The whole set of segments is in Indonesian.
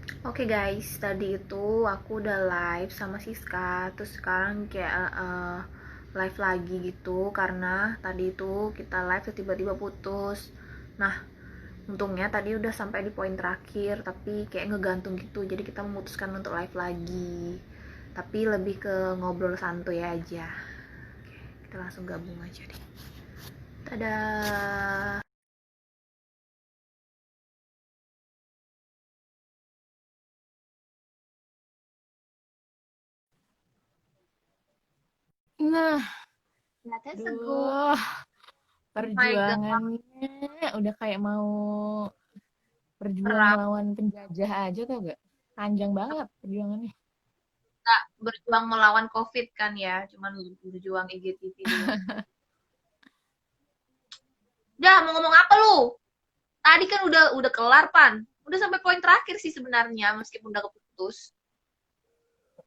Oke guys, tadi itu aku udah live sama Siska, terus sekarang kayak live lagi gitu karena tadi itu kita live terus tiba-tiba putus. Nah, untungnya tadi udah sampai di poin terakhir, tapi kayak ngegantung gitu, jadi kita memutuskan untuk live lagi. Tapi lebih ke ngobrol santuy aja. Oke, kita langsung gabung aja deh. Dadah. Nah, That's a good. duh, Oh my god, perjuangannya udah kayak mau berjuang perang. melawan penjajah aja tau gak? Panjang banget perjuangannya. Nggak berjuang melawan COVID kan ya, cuman berjuang IGTV doang. Dah, mau ngomong apa lu? Tadi kan udah kelar, Pan. Udah sampai poin terakhir sih sebenarnya, meskipun udah keputus.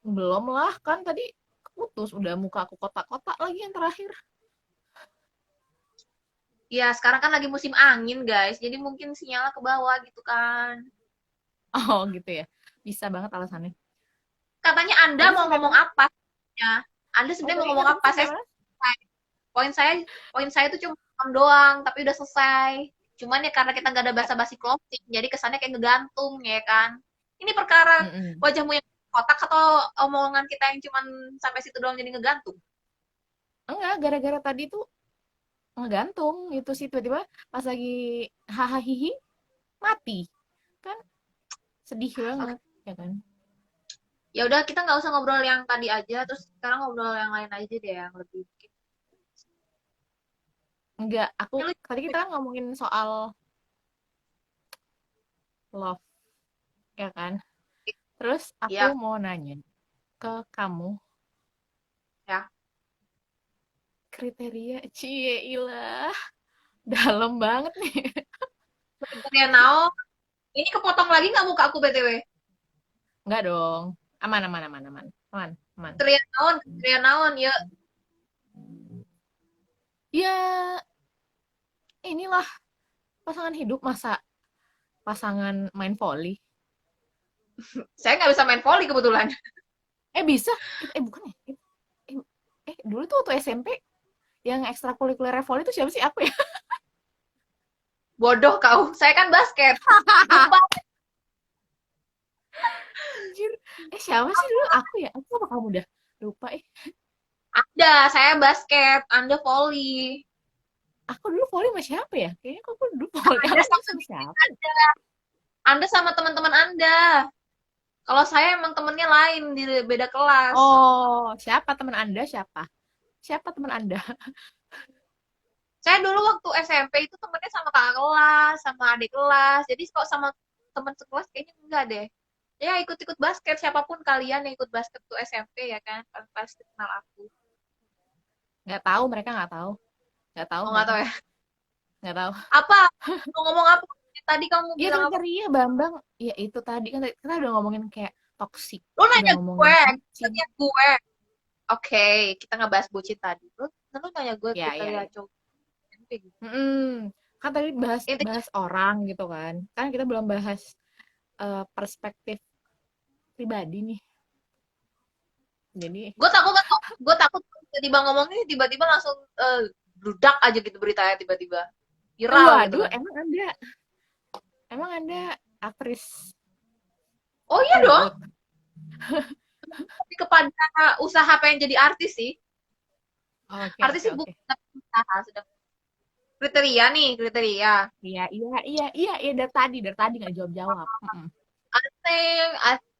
Belum lah, kan tadi keputus. Udah muka aku kotak-kotak lagi yang terakhir. Ya, sekarang kan lagi musim angin, guys. Jadi mungkin sinyalnya ke bawah gitu kan. Oh gitu ya. Bisa banget alasannya. Katanya Anda Tadi mau sampai ngomong mana? apa? Ya, Anda Oh sebenarnya mau tadi ngomong katanya apa? sampai Saya mana? selesai. Poin saya, poin saya itu cuma 6 doang, tapi udah selesai. Cuman ya karena kita nggak ada Kat- basa-basi closing, jadi kesannya kayak ngegantung, ya kan? Ini perkara Mm-mm. wajahmu yang kotak atau omongan kita yang cuman sampai situ doang jadi ngegantung? Enggak, gara-gara tadi tuh ngegantung gitu sih. Tiba-tiba pas lagi hahaha hihi mati. Kan sedih Oke, banget, ya kan? ya udah kita nggak usah ngobrol yang tadi aja, terus sekarang ngobrol yang lain aja deh yang lebih. Enggak, aku Ini lu tadi kita kan ngomongin soal love, ya kan? Terus aku ya, mau nanya ke kamu, ya. kriteria cie ilah, dalam banget nih. Kriteria naon? Ini kepotong lagi nggak muka aku BTW? Enggak dong. Aman, aman, aman, aman. Aman, aman. Kriteria naon? Kriteria naon? Ya, Ya, inilah pasangan hidup masa pasangan main volley. saya nggak bisa main volley kebetulan. Bisa. Bukan ya? Eh, dulu tuh waktu SMP yang ekstrakurikuler volley itu siapa sih aku ya? Bodoh kau. Saya kan basket. Lupa. Anjir. Siapa sih dulu aku ya? Aku apa kamu dah? Lupa Anda, saya basket. Anda volley. Aku dulu volley sama siapa ya? Kayaknya aku dulu volley Anda aku dulu sama sama geng siapa? Anda. Anda sama teman-teman Anda. Kalau saya emang temennya lain di beda kelas. Oh, siapa teman Anda? Siapa? Siapa teman Anda? Saya dulu waktu SMP itu temennya sama kakak kelas, sama adik kelas. Jadi kok sama teman sekelas kayaknya enggak deh. Ya ikut-ikut basket. Siapapun kalian yang ikut basket tuh SMP ya kan. Pasti kenal aku. Nggak tahu, mereka nggak tahu. Nggak tahu Oh nggak mereka. tahu ya. Nggak tahu. Apa? Mau ngomong apa? Tadi kamu Iya bilang apa? kriteria Bambang. Ya itu tadi kan kita udah ngomongin kayak toxic. Lu Udah nanya ngomongin gue, bucin. nanya gue. Oke, kita ngebahas bucin tadi. Lu nanya gue Ya, ya, kriteria ya. cowok kayak gitu. Kan tadi bahas Intinya bahas orang gitu kan. Kan kita belum bahas perspektif pribadi nih. Jadi, gue takut tiba-tiba ngomong ini tiba-tiba langsung bludak aja gitu beritanya tiba-tiba viral gitu waduh, kan. emang ada aktris Oh iya dong, Hollywood. tapi kepada usaha pengen jadi artis sih. Oke, Artis oke, sih oke. bukan usaha, sedang kriteria nih, kriteria. Iya, iya, iya, iya, iya dari tadi nggak jawab-jawab. Asing, asing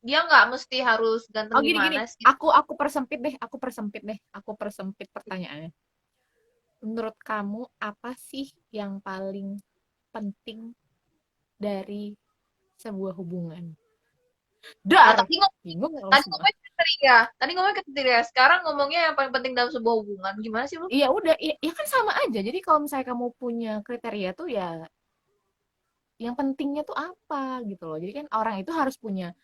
dia nggak mesti harus ganteng Oh gini-gini, gimana sih. aku persempit pertanyaannya. Menurut kamu apa sih yang paling penting dari sebuah hubungan? Nah, Dar, tapi bingung nggak lo tadi semua? ngomongnya kriteria. Tadi ngomongnya kriteria. Sekarang ngomongnya yang paling penting dalam sebuah hubungan. Gimana sih lu? Iya udah, iya, iya kan sama aja. Jadi kalau misalnya kamu punya kriteria tuh ya, yang pentingnya tuh apa gitu loh. Jadi kan orang itu harus punya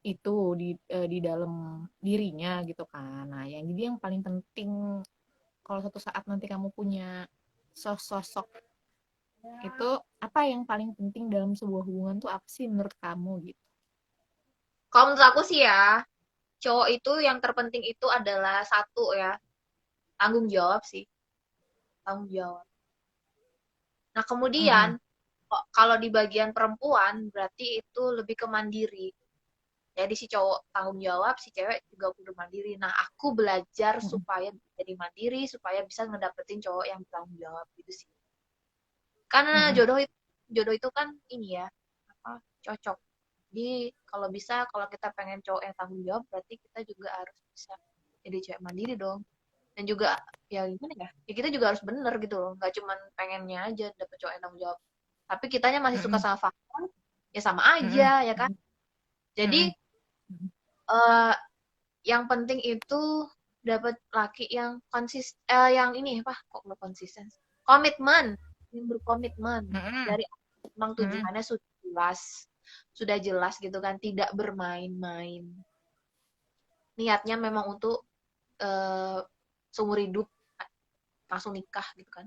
itu di dalam dirinya gitu kan. Nah, yang jadi yang paling penting kalau suatu saat nanti kamu punya sosok Itu apa yang paling penting dalam sebuah hubungan tuh apa sih menurut kamu gitu? Kalau menurut aku sih ya, cowok itu yang terpenting itu adalah satu ya, tanggung jawab sih, tanggung jawab. Nah, kemudian Mm-mm. kalau di bagian perempuan berarti itu lebih ke mandiri. Jadi si cowok tanggung jawab, si cewek juga kudu mandiri. Nah, aku belajar Mm-mm. supaya jadi mandiri, supaya bisa ngedapetin cowok yang bertanggung jawab gitu sih. Karena Mm-mm. jodoh itu kan ini ya, apa, cocok. Jadi kalau bisa, kalau kita pengen cowok yang tanggung jawab, berarti kita juga harus bisa jadi cewek mandiri dong. Dan juga ya gimana ya, ya kita juga harus bener gitu loh, nggak cuman pengennya aja dapet cowok yang tanggung jawab. Tapi kitanya masih suka Mm-mm. sama faktor, ya sama aja Mm-mm. ya kan. Jadi Mm-mm. Mm-mm. eh, yang penting itu dapat laki yang yang ini apa kok nggak konsisten, komitmen, yang berkomitmen Mm-mm. dari memang Mm-mm. tujuannya sudah jelas gitu kan, tidak bermain-main, niatnya memang untuk eh, seumur hidup, langsung nikah gitu kan,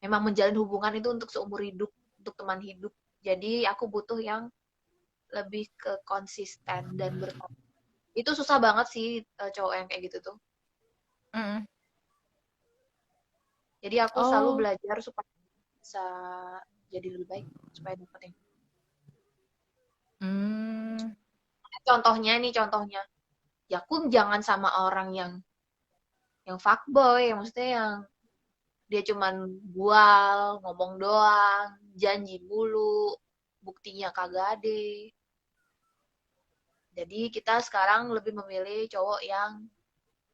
memang menjalin hubungan itu untuk seumur hidup, untuk teman hidup. Jadi aku butuh yang lebih ke konsisten dan bertanggung. Itu susah banget sih, cowok yang kayak gitu tuh. Mm-mm. Jadi aku selalu Oh. belajar supaya bisa jadi lebih baik, supaya dapetin. Hmm. Contohnya nih, contohnya. Ya aku jangan sama orang yang fuckboy, yang maksudnya yang dia cuman bual, ngomong doang, janji mulu, buktinya kagak ada. Jadi kita sekarang lebih memilih cowok yang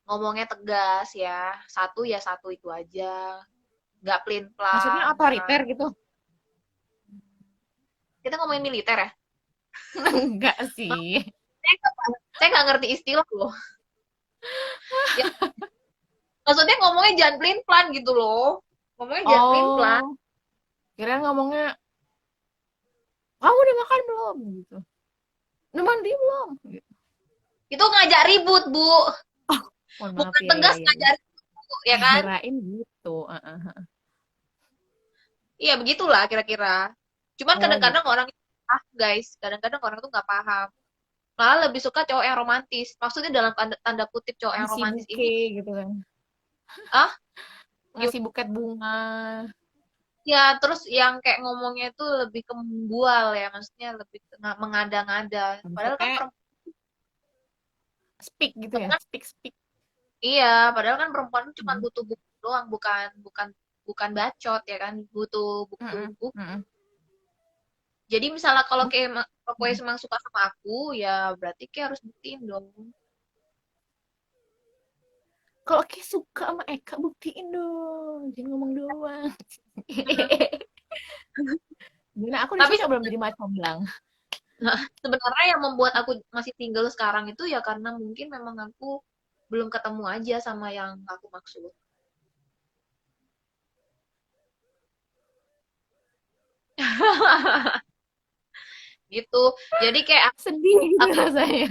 ngomongnya tegas ya. Satu ya satu itu aja. Nggak Maksudnya pelin-pelan. Nah, otoriter gitu? kita ngomongin militer ya. Enggak sih. Saya nggak ngerti istilah loh. Ya, maksudnya ngomongnya jangan pelin-pelan gitu loh. Ngomongnya jangan pelin-pelan. Oh, kira ngomongnya, kamu udah makan belum? Gitu. Udah mandi belum? Gitu. Itu ngajak ribut, Bu. Oh, mohon maaf Bukan ya, ya, tegas ya, ya. ngajak ribut, Bu, ya kan? Kirain gitu. Iya, begitulah kira-kira. Cuman Oh, kadang-kadang gitu. orang guys. Kadang-kadang orang tuh nggak paham. Malah lebih suka cowok yang romantis. Maksudnya dalam tanda, tanda kutip cowok yang Ngasih romantis buke ini, gitu kan. ah, Ngasih buket bunga. ya terus yang kayak ngomongnya itu lebih ke membual ya. Maksudnya lebih ke mengada-ngada. Padahal kan Maksudnya perempuan, speak gitu ya. Speak, speak. iya, padahal kan perempuan tuh cuma Mm, butuh buku doang, bukan bukan bukan bacot ya kan, butuh mm, bukti. mm. Jadi misalnya kalau Oh, kayak kalau kayak mm. emang suka sama aku, ya berarti kayak harus buktiin dong. Kalau kayak suka sama Eka, buktiin dong. Jangan ngomong doang. Hmm. Gimana, aku di Tapi sini belum jadi macam blang. sebenarnya yang membuat aku masih single sekarang itu ya karena mungkin memang aku belum ketemu aja sama yang aku maksud. Gitu. Jadi kayak Sedih gitu aku rasanya.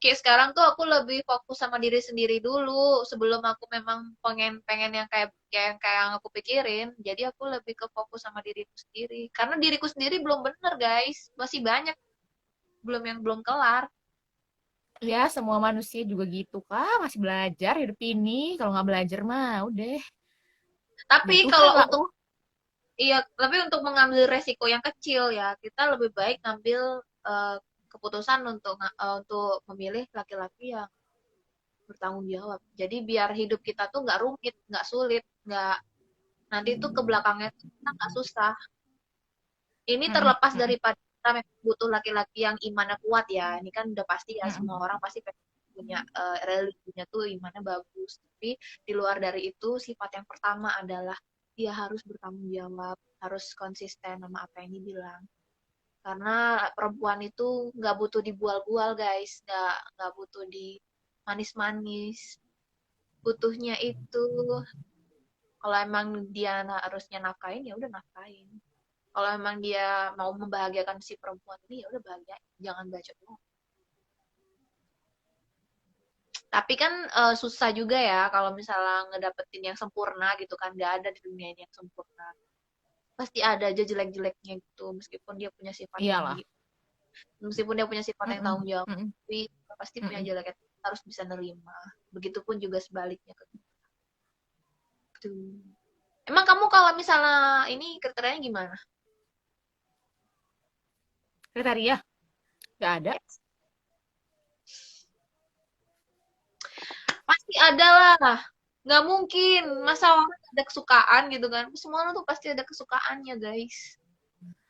kayak sekarang tuh aku lebih fokus sama diri sendiri dulu sebelum aku memang pengen pengen yang kayak yang aku pikirin. Jadi aku lebih ke fokus sama diriku sendiri. Karena diriku sendiri belum bener, guys. Masih banyak belum kelar. Ya, semua manusia juga gitu, Kak. Masih belajar hidup ini. Kalau nggak belajar mah udah. Tapi Dari Tuhan kalau lah. untuk iya, tapi untuk mengambil resiko yang kecil ya, kita lebih baik ngambil eh, keputusan untuk memilih laki-laki yang bertanggung jawab. Jadi biar hidup kita tuh nggak rumit, nggak sulit, nggak nanti tuh ke belakangnya tuh kita nggak susah. Ini Mm-mm, terlepas mm-mm, daripada kita memang butuh laki-laki yang imannya kuat ya. Ini kan udah pasti ya, mm-mm. semua orang pasti pengen punya religinya tuh imannya bagus. Tapi di luar dari itu, sifat yang pertama adalah dia harus bertanggung jawab, harus konsisten sama apa yang dibilang. Karena perempuan itu nggak butuh dibual-bual, guys, nggak butuh di manis-manis. Butuhnya itu kalau emang dia harusnya nafkain ya udah nafkain. Kalau emang dia mau membahagiakan si perempuan ini ya udah bahagia, jangan bacot doang. Tapi kan susah juga ya kalau misalnya ngedapetin yang sempurna gitu kan, nggak ada di dunia ini yang sempurna. pasti ada aja jelek-jeleknya gitu, meskipun dia punya sifat yang Iyalah. meskipun dia punya sifat yang Mm-mm, tanggung jawab, mm-mm, tapi pasti punya mm-mm. jeleknya, kita harus bisa nerima. Begitupun juga sebaliknya ke gitu. Emang kamu kalau misalnya ini kriterianya gimana? Kriteria nggak ada. Yes. Pasti ada lah. Nggak mungkin. Masa orang ada kesukaan gitu kan. Semua orang tuh pasti ada kesukaannya, guys.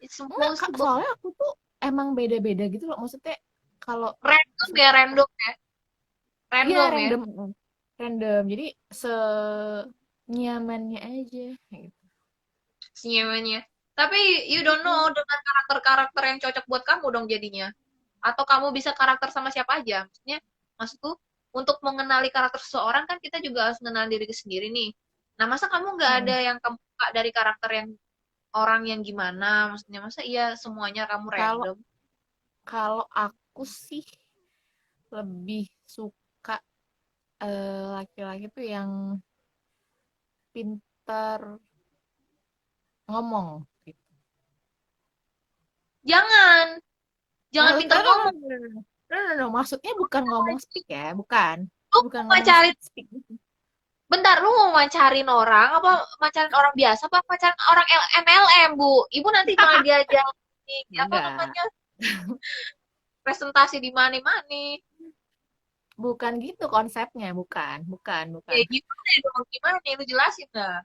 It's Enggak, Kak, impossible. soalnya aku tuh emang beda-beda gitu loh. Maksudnya kalau Random ya, random ya. iya Random ya. random, random. Jadi senyamannya aja gitu. Senyamannya. Tapi you don't know Mm-mm. dengan karakter-karakter yang cocok buat kamu dong jadinya. Atau kamu bisa karakter sama siapa aja. Maksudku, untuk mengenali karakter seseorang kan kita juga harus mengenal diri sendiri nih. Nah, masa kamu nggak ada Mm. yang kamu suka dari karakter yang orang yang gimana? Maksudnya, masa iya semuanya kamu Kalau random? kalau aku sih lebih suka laki-laki tuh yang pintar ngomong gitu. Jangan, jangan No, pinter no, no, no, ngomong. no, no, no. No, no, no. Maksudnya bukan ngomong speak ya, bukan. Lu Bukan mau ngomong macarin, speak speak. bentar, lu mau macarin orang, apa macarin orang biasa, apa macarin orang MLM, Bu? Ibu nanti malah diajak di, apa Enggak, namanya, presentasi di mana-mana. bukan gitu konsepnya, bukan, bukan, bukan. Ya gimana ya dong, gimana ya, lu jelasin dah.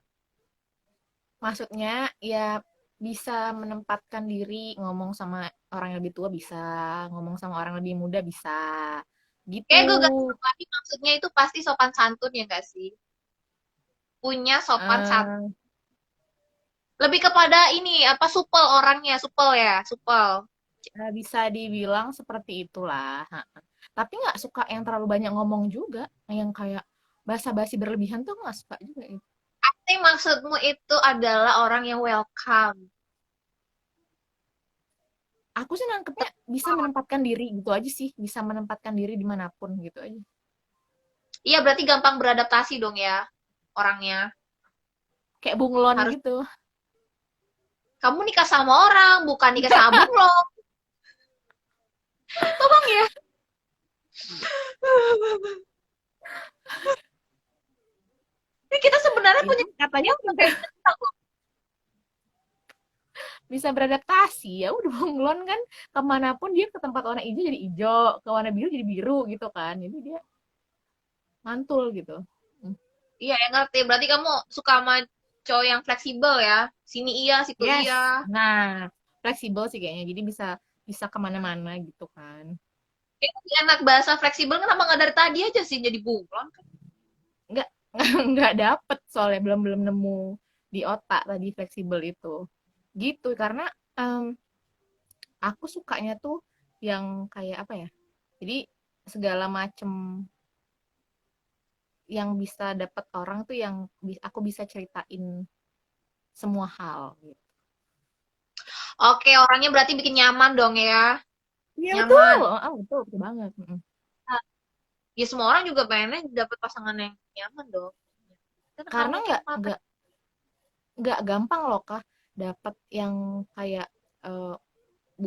Maksudnya ya bisa menempatkan diri ngomong sama orang yang lebih tua bisa, ngomong sama orang lebih muda bisa. Gitu. Kayak gue gak tahu lagi maksudnya itu pasti sopan santun ya gak sih? Punya sopan santun. Eh, Lebih kepada ini, apa, supel orangnya, supel ya, supel. bisa dibilang seperti itulah. Ha. Tapi nggak suka yang terlalu banyak ngomong juga, yang kayak basa-basi berlebihan tuh nggak suka juga itu. Pasti maksudmu itu adalah orang yang welcome. Aku sih nangkepnya bisa menempatkan diri gitu aja sih, bisa menempatkan diri dimanapun gitu aja. Iya, berarti gampang beradaptasi dong ya, orangnya. Kayak bunglon Harus gitu. kamu nikah sama orang, bukan nikah sama bunglon. Tolong ya. Ini kita sebenarnya Itu punya katanya yang pintar kayak gitu. bisa beradaptasi ya udah bunglon kan kemanapun dia ke tempat warna hijau jadi hijau ke warna biru jadi biru gitu kan jadi dia mantul gitu. Hmm. Iya, yang ngerti. Berarti kamu suka sama cowok yang fleksibel ya. Sini iya, situ Yes, iya. nah fleksibel sih kayaknya jadi bisa bisa kemana-mana gitu kan. Kayak lebih enak bahasa fleksibel, kenapa nggak dari tadi aja sih jadi bunglon? Nggak nggak dapet soalnya belum belum nemu di otak tadi fleksibel itu gitu karena em, aku sukanya tuh yang kayak apa ya jadi segala macem yang bisa dapat orang tuh yang aku bisa ceritain semua hal gitu. Oke, orangnya berarti bikin nyaman dong ya. Iya betul, Nyaman. betul, betul banget. Mm-mm. Nah, ya semua orang juga pengennya dapat pasangan yang nyaman dong. Kan kalau Karena mungkin nggak mata. nggak nggak gampang loh kah dapat yang kayak eh,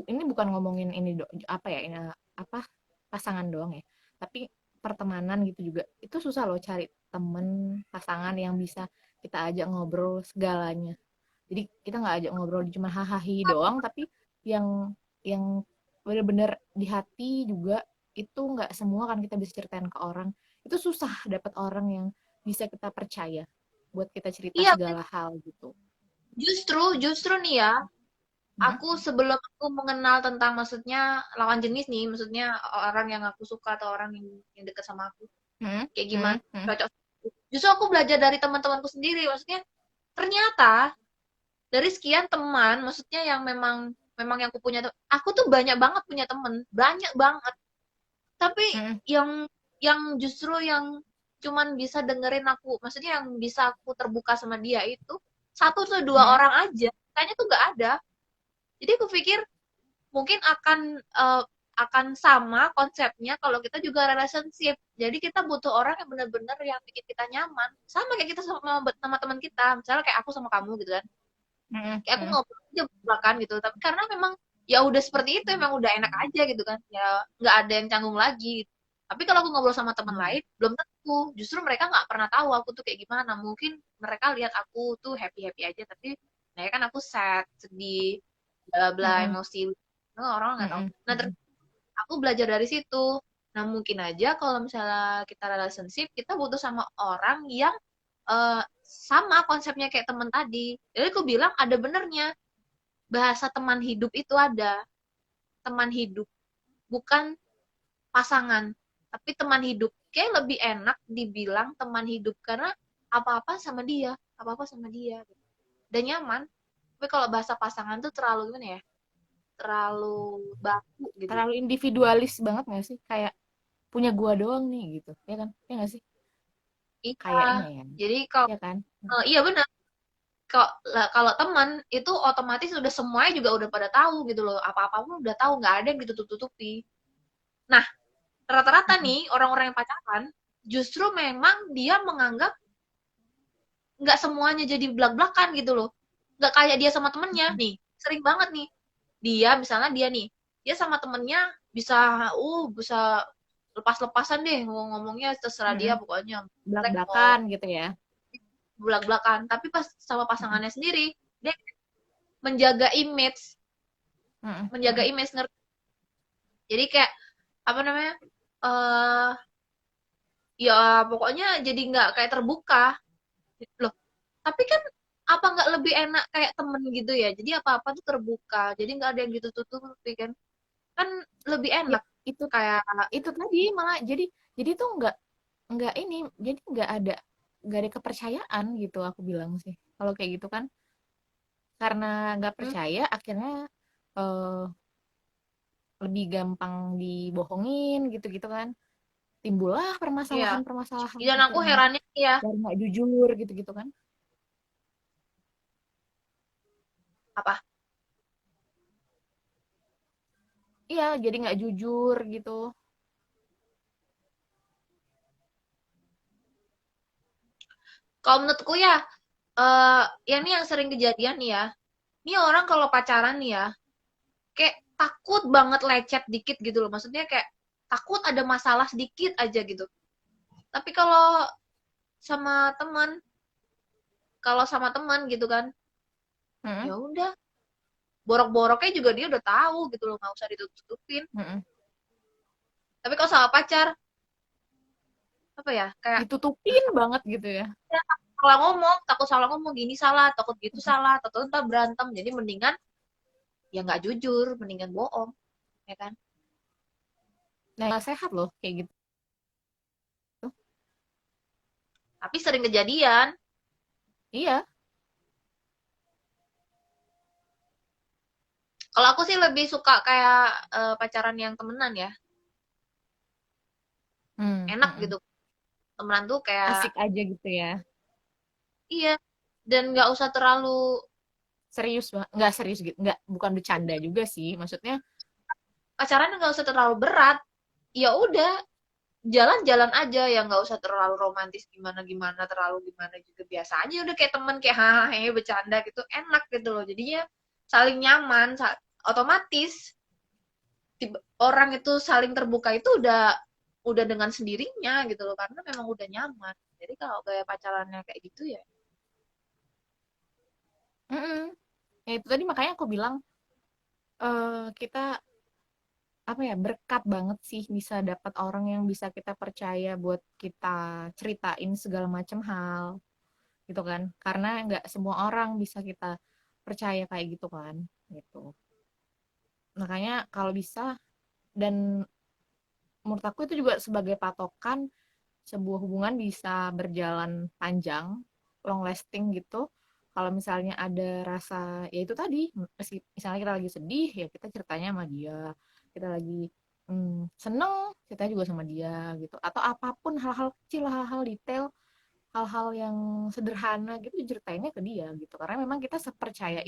ini bukan ngomongin ini apa ya ini apa pasangan doang ya, tapi pertemanan gitu juga itu susah loh cari temen pasangan yang bisa kita ajak ngobrol segalanya. Jadi kita nggak ajak ngobrol cuma hahaha doang, tapi yang bener-bener di hati juga itu nggak semua kan kita bisa ceritain ke orang. Itu susah dapat orang yang bisa kita percaya buat kita cerita Iya, segala hal gitu. justru justru nih ya, Hmm? aku sebelum aku mengenal tentang maksudnya lawan jenis nih, maksudnya orang yang aku suka atau orang yang dekat sama aku, Hmm? kayak gimana Hmm? Hmm? cocok. Justru aku belajar dari teman-temanku sendiri, maksudnya ternyata dari sekian teman, maksudnya yang memang memang yang aku punya, aku tuh banyak banget punya temen, banyak banget. Tapi Hmm? yang justru yang cuman bisa dengerin aku, maksudnya yang bisa aku terbuka sama dia itu satu atau dua Hmm? orang aja. Kayaknya tuh nggak ada. Jadi aku pikir mungkin akan sama konsepnya kalau kita juga relationship. Jadi kita butuh orang yang benar-benar yang bikin kita nyaman. Sama kayak kita sama teman kita. Misalnya kayak aku sama kamu gitu kan. Mm-mm, Kayak aku mm-mm, ngobrol aja belakang gitu, tapi karena memang ya udah seperti itu, emang udah enak aja gitu kan, ya nggak ada yang canggung lagi gitu. Tapi kalau aku ngobrol sama teman mm-mm, lain belum tentu, justru mereka nggak pernah tahu aku tuh kayak gimana. Mungkin mereka lihat aku tuh happy happy aja, tapi nah kan aku sad, sedih, bla bla, mm-mm, emosi. Nah, orang nggak tahu. mm-mm, Nah, mm-mm. aku belajar dari situ. Nah, mungkin aja kalau misalnya kita relationship, kita butuh sama orang yang sama konsepnya kayak temen tadi. Jadi aku bilang ada benernya, bahasa teman hidup itu ada. Teman hidup, bukan pasangan, tapi teman hidup. Kayak lebih enak dibilang teman hidup, karena apa-apa sama dia, apa-apa sama dia. Dan nyaman. Tapi kalau bahasa pasangan tuh terlalu gimana ya? Terlalu baku gitu. Terlalu individualis banget gak sih? Kayak punya gua doang nih gitu. Ya kan? Ya gak sih? Iya. Kayaknya ya. Jadi kalau Ya kan? iya benar. Kalau teman itu otomatis udah semuanya juga udah pada tahu gitu loh, apa-apa pun udah tahu, nggak ada yang ditutup-tutupi. Nah, rata-rata Mm-mm, nih orang-orang yang pacaran justru memang dia menganggap nggak semuanya jadi belak-belakan gitu loh, nggak kayak dia sama temennya mm-mm, nih, sering banget nih dia misalnya dia nih, dia sama temennya bisa bisa lepas-lepasan deh, mau ngomongnya terserah dia mm-mm. pokoknya, jelek mau Belak-belakan gitu ya. belak-belakan, tapi pas sama Mm-mm, pasangannya sendiri dia menjaga image, mm-mm, menjaga mm-mm, image ngerti. Jadi kayak apa namanya, eh ya pokoknya jadi nggak kayak terbuka loh. Tapi kan apa nggak lebih enak kayak temen gitu ya, jadi apa-apa tuh terbuka, jadi nggak ada yang gitu tutupi kan, kan lebih Ya, enak itu kayak. itu tadi malah jadi tuh nggak ini jadi nggak ada kepercayaan gitu aku bilang sih kalau kayak gitu kan karena nggak hmm, percaya akhirnya eh, lebih gampang dibohongin gitu-gitu kan timbullah iya. permasalahan-permasalahan Dan aku akhirnya herannya ya, dari nggak jujur gitu-gitu kan apa, iya jadi nggak jujur gitu. kalau menurutku ya, yang ini yang sering kejadian nih ya, ini orang kalau pacaran nih ya, kayak takut banget lecet dikit gitu loh, maksudnya kayak takut ada masalah sedikit aja gitu. Tapi sama teman kalau sama teman gitu kan, Mm-mm, ya udah, borok-boroknya juga dia udah tahu gitu loh, nggak usah ditutup-tutupin. mm-mm. Tapi kalau sama pacar, apa ya, kayak Ditutupin banget gitu ya. ya, takut salah ngomong, gini salah, takut gitu salah, takut ntar berantem. Jadi mendingan ya nggak jujur, mendingan bohong, ya kan. Nah nggak sehat loh kayak gitu. Tapi sering kejadian. Iya. Kalau aku sih lebih suka kayak pacaran yang temenan ya, enak Mm-mm. gitu. Temenan tuh kayak Asik aja gitu ya. iya, dan nggak usah terlalu Serius banget nggak serius gitu nggak bukan bercanda juga sih maksudnya. pacaran, nggak usah terlalu berat. Ya udah, jalan-jalan aja ya, nggak usah terlalu romantis gimana gimana, terlalu gimana juga, biasa aja udah kayak temen, kayak hahaha bercanda gitu, enak gitu loh, jadinya saling nyaman, otomatis orang itu saling terbuka itu udah dengan sendirinya gitu loh, karena memang udah nyaman. Jadi kalau kayak pacarannya kayak gitu ya. Mm-mm. Ya itu tadi makanya aku bilang kita apa ya berkat banget sih bisa dapat orang yang bisa kita percaya buat kita ceritain segala macam hal gitu kan karena nggak semua orang bisa kita percaya kayak gitu kan gitu makanya kalau bisa dan menurut aku itu juga sebagai patokan sebuah hubungan bisa berjalan panjang long lasting gitu kalau misalnya ada rasa ya itu tadi misalnya kita lagi sedih ya kita ceritanya sama dia kita lagi seneng kita juga sama dia gitu atau apapun hal-hal kecil hal-hal detail hal-hal yang sederhana gitu ceritainnya ke dia gitu karena memang kita sepercaya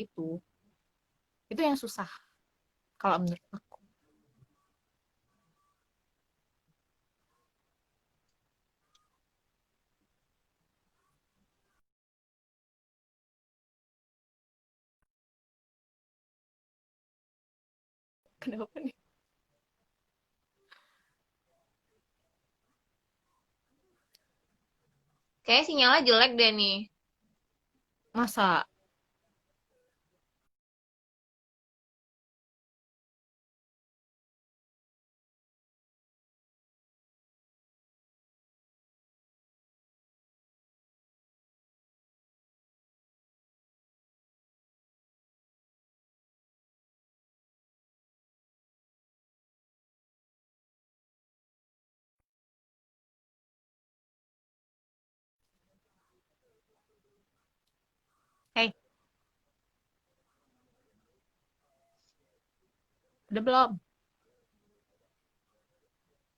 itu yang susah kalau menurut aku Kenapa nih? Kayaknya sinyalnya jelek deh nih. Masa? Hey, udah belum?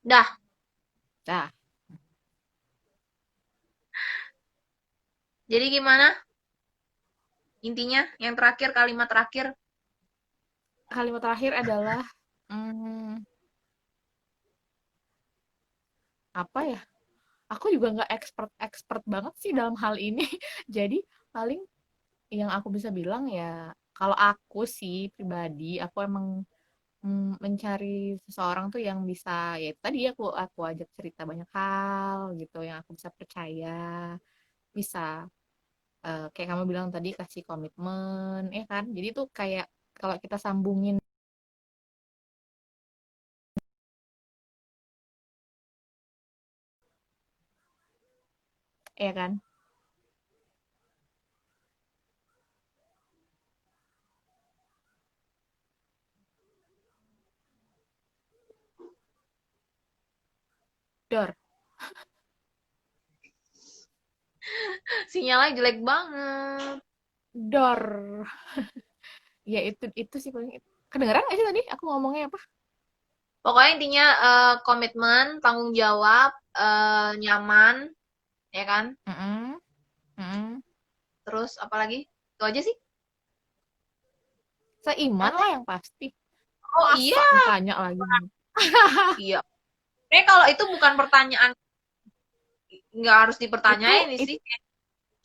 Dah, Dah, jadi gimana? Intinya, yang terakhir, kalimat terakhir. kalimat terakhir adalah hmm, apa ya? Aku juga nggak expert banget sih dalam hal ini. Jadi paling yang aku bisa bilang ya, kalau aku sih pribadi, aku emang mencari seseorang tuh yang bisa, ya itu tadi aku ajak cerita banyak hal gitu, yang aku bisa percaya, bisa kayak kamu bilang tadi kasih komitmen, ya kan? Jadi tuh kayak kalau kita sambungin, ya kan? Dor, Sinyalnya jelek banget. dor. Ya itu sih paling. Kedengeran nggak sih tadi aku ngomongnya apa? Pokoknya intinya komitmen, tanggung jawab, nyaman, ya kan? Mm-mm, mm-mm. Terus apa lagi? Itu aja sih. Seiman Apa? lah yang pasti. Oh Masa iya, ditanya lagi? iya. Kalau itu bukan pertanyaan, nggak harus Itu dipertanyain sih.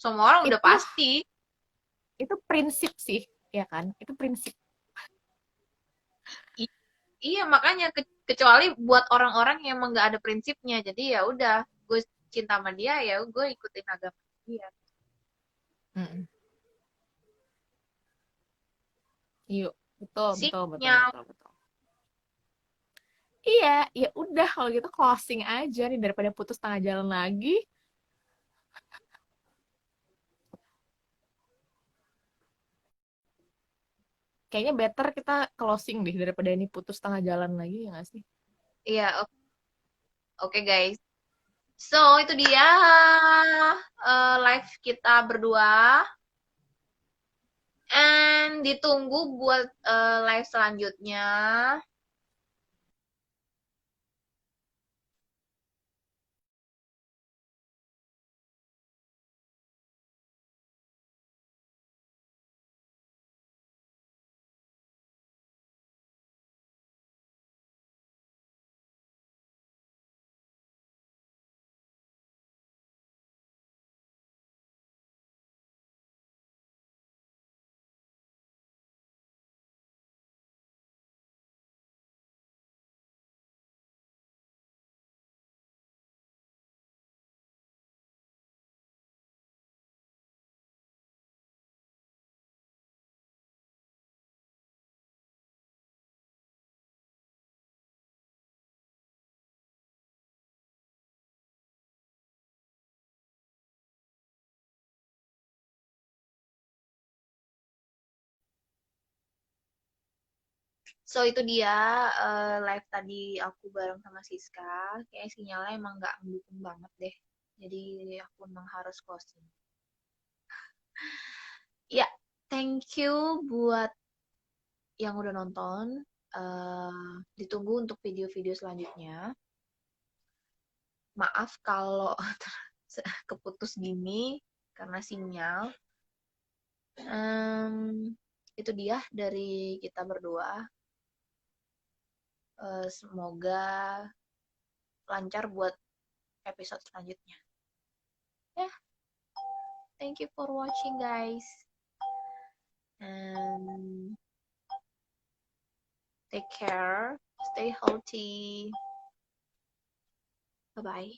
Semua orang udah itu pasti. itu prinsip sih, ya kan? Itu prinsip. I- iya, makanya kecuali buat orang-orang yang emang nggak ada prinsipnya. Jadi ya udah, gue cinta sama dia ya gue ikutin agama dia. Mm-mm. Yuk, betul, betul, betul, Sinyal. betul, betul. Iya, ya udah kalau gitu closing aja nih daripada putus tengah jalan lagi. Kayaknya better kita closing deh daripada ini putus tengah jalan lagi ya nggak sih? Iya, oke guys. So, itu dia live kita berdua. And ditunggu buat live selanjutnya. So, itu dia live tadi aku bareng sama Siska. Kayak sinyalnya emang nggak mendukung banget deh. Jadi aku emang harus closing. Ya, thank you buat yang udah nonton. Ditunggu untuk video-video selanjutnya. Maaf kalau keputus gini karena sinyal. Em, itu dia dari kita berdua. Semoga lancar buat episode selanjutnya. Ya, thank you for watching guys. And Take care, stay healthy. Bye bye.